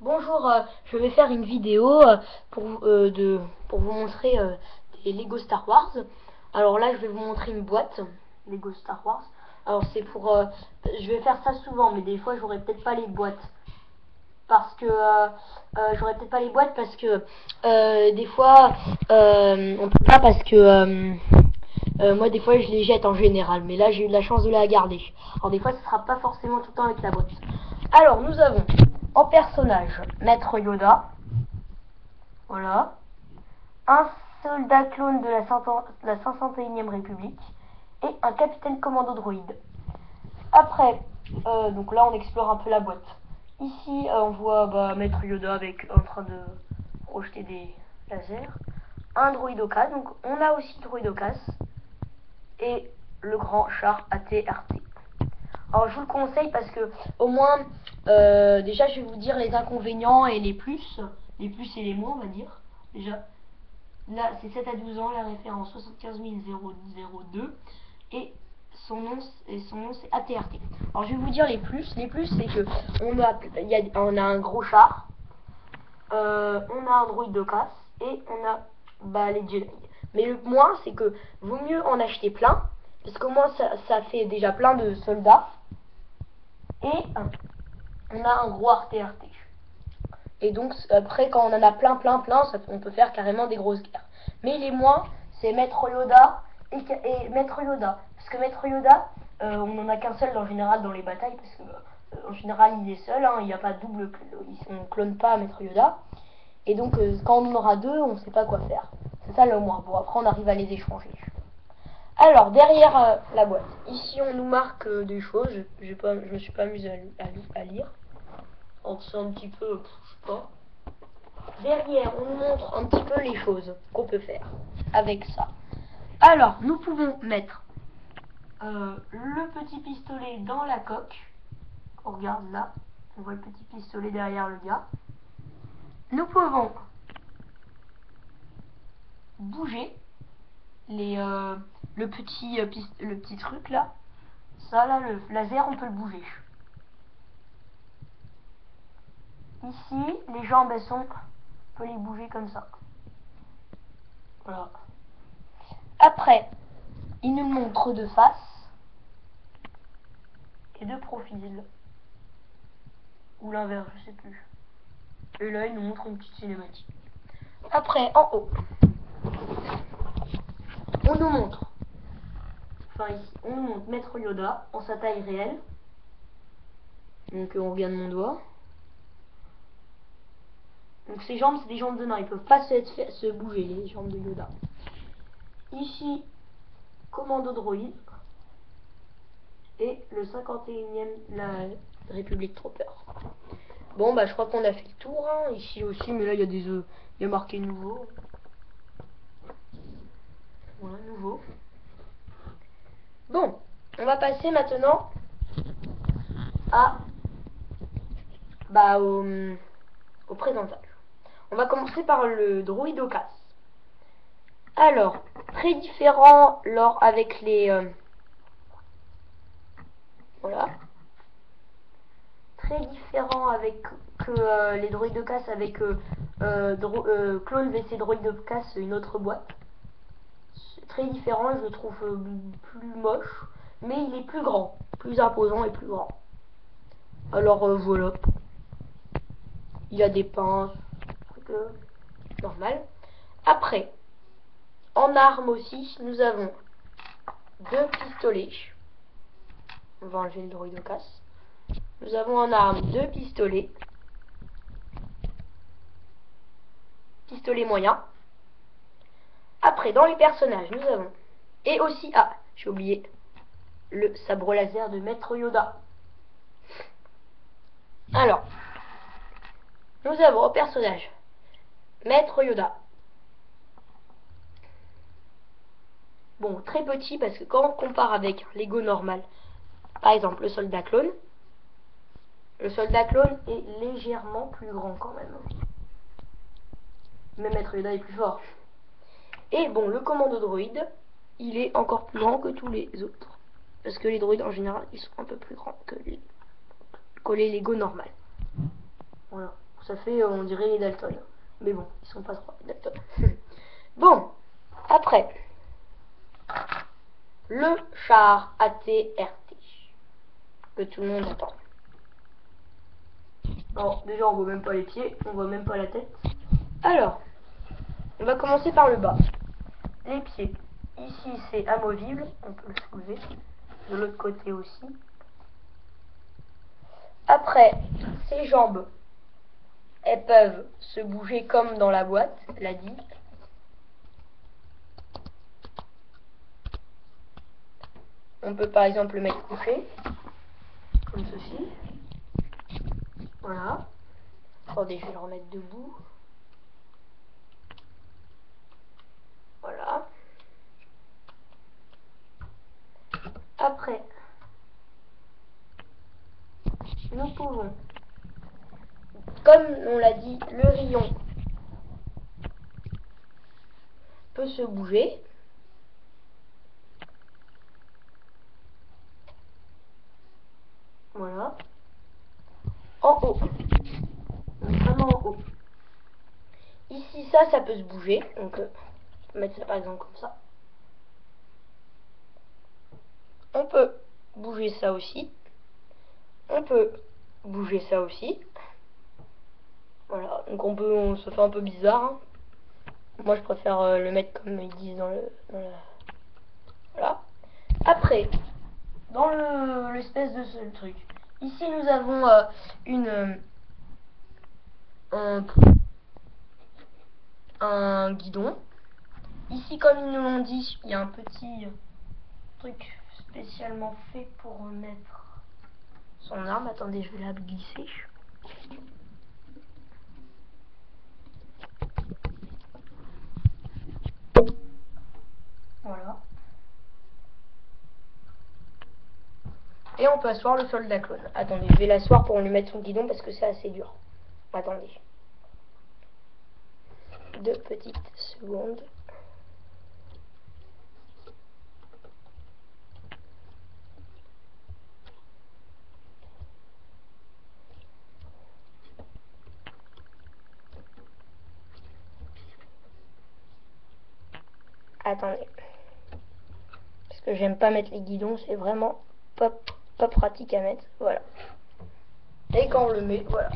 Bonjour, je vais faire une vidéo pour vous montrer des Lego Star Wars. Alors là, je vais vous montrer une boîte Lego Star Wars. Alors c'est pour, je vais faire ça souvent, mais des fois j'aurai peut-être pas les boîtes parce que des fois on peut pas parce que moi des fois je les jette en général, mais là j'ai eu de la chance de la garder. Alors des fois ce sera pas forcément tout le temps avec la boîte. Alors nous avons en personnage Maître Yoda, voilà, un soldat clone de la 501e République et un capitaine commando droïde. Après, donc là on explore un peu la boîte. Ici on voit Maître Yoda en train de projeter des lasers, un droïdocas, donc on a aussi droïdocas et le grand char AT-RT. Alors je vous le conseille parce que au moins déjà je vais vous dire les inconvénients et les plus et les moins on va dire. Déjà là c'est 7 à 12 ans, la référence 75 002 et son nom c'est AT-RT. Alors je vais vous dire les plus. Les plus c'est que on a un gros char, on a un droïde de casse et on a les Jedi. Mais le moins c'est que vaut mieux en acheter plein parce qu'au moins ça fait déjà plein de soldats. Et on a un gros RT-RT. Et donc après quand on en a plein, on peut faire carrément des grosses guerres. Mais les moins, c'est Maître Yoda et Maître Yoda. Parce que Maître Yoda, on n'en a qu'un seul en général dans les batailles. Parce que en général il est seul, hein, il n'y a pas de double, on clone pas Maître Yoda. Et donc quand on en aura deux, on ne sait pas quoi faire. C'est ça le moins. Bon après on arrive à les échanger. Alors, derrière la boîte, ici on nous marque des choses. Je me suis pas amusé à lire. Alors, c'est un petit peu, je sais pas. Derrière, on nous montre un petit peu les choses qu'on peut faire avec ça. Alors, nous pouvons mettre le petit pistolet dans la coque. On regarde là, on voit le petit pistolet derrière le gars. Nous pouvons bouger le petit truc là. Ça là, le laser, on peut le bouger. Ici, les jambes elles sont, on peut les bouger comme ça. Voilà. Après, il nous montre de face et de profil. Ou l'inverse, je sais plus. Et là, il nous montre une petite cinématique. Après, en haut, on nous montre, enfin ici, on nous montre Maître Yoda en sa taille réelle. Donc on regarde mon doigt. Donc ses jambes, c'est des jambes de nain. Ils peuvent pas se bouger, les jambes de Yoda. Ici, commando droïde. Et le 51e, la République Trooper. Bon, bah je crois qu'on a fait le tour. Hein. Ici aussi, mais là, il y a marqué nouveau. Voilà, nouveau. Bon, on va passer maintenant au présentage. On va commencer par le droïdocas. Alors, très différent avec les... voilà. Très différent avec les droïdocas avec Clone VC Droïdocas, une autre boîte. Très différent, je le trouve plus moche, mais il est plus grand, plus imposant et plus grand. Alors voilà, il y a des pinces, truc normal. Après, en armes aussi, nous avons deux pistolets. On va enlever le droïdocas. Nous avons en arme deux pistolets. Pistolet moyen. Après, dans les personnages, nous avons... Et aussi, j'ai oublié, le sabre laser de Maître Yoda. Alors, nous avons au personnage Maître Yoda. Bon, très petit parce que quand on compare avec un Lego normal, par exemple le soldat clone est légèrement plus grand quand même. Mais Maître Yoda est plus fort. Et bon, le commando droïde, il est encore plus grand que tous les autres. Parce que les droïdes en général, ils sont un peu plus grands que les Lego normal. Voilà, Ça fait, on dirait les Dalton. Mais bon, ils sont pas trop les Dalton. Bon, après, le char ATRT que tout le monde attend. Alors, déjà, on voit même pas les pieds, on voit même pas la tête. Alors, on va commencer par le bas. Les pieds. Ici, c'est amovible, on peut le soulever. De l'autre côté aussi. Après, ses jambes, elles peuvent se bouger comme dans la boîte, l'a dit. On peut par exemple le mettre couché, comme ceci. Voilà. Attendez, je vais le remettre debout. Voilà. Après, nous pouvons, comme on l'a dit, le rayon peut se bouger. Voilà. En haut. Vraiment en haut. Ici, ça peut se bouger. Donc, je peux mettre ça par exemple comme ça. On peut bouger ça aussi. On peut bouger ça aussi. Voilà. Donc, ça fait un peu bizarre. Hein. Moi, je préfère le mettre comme ils disent dans voilà. Après, dans l'espèce de ce truc. Ici, nous avons un guidon. Ici, comme ils nous l'ont dit, il y a un petit truc spécialement fait pour mettre son arme. Attendez, je vais la glisser. Voilà. Et on peut asseoir le soldat clone. Attendez, je vais l'asseoir pour lui mettre son guidon parce que c'est assez dur. Attendez. 2 petites secondes. Attendez. Parce que j'aime pas mettre les guidons, c'est vraiment pas pratique à mettre. Voilà. Et quand on le met, voilà.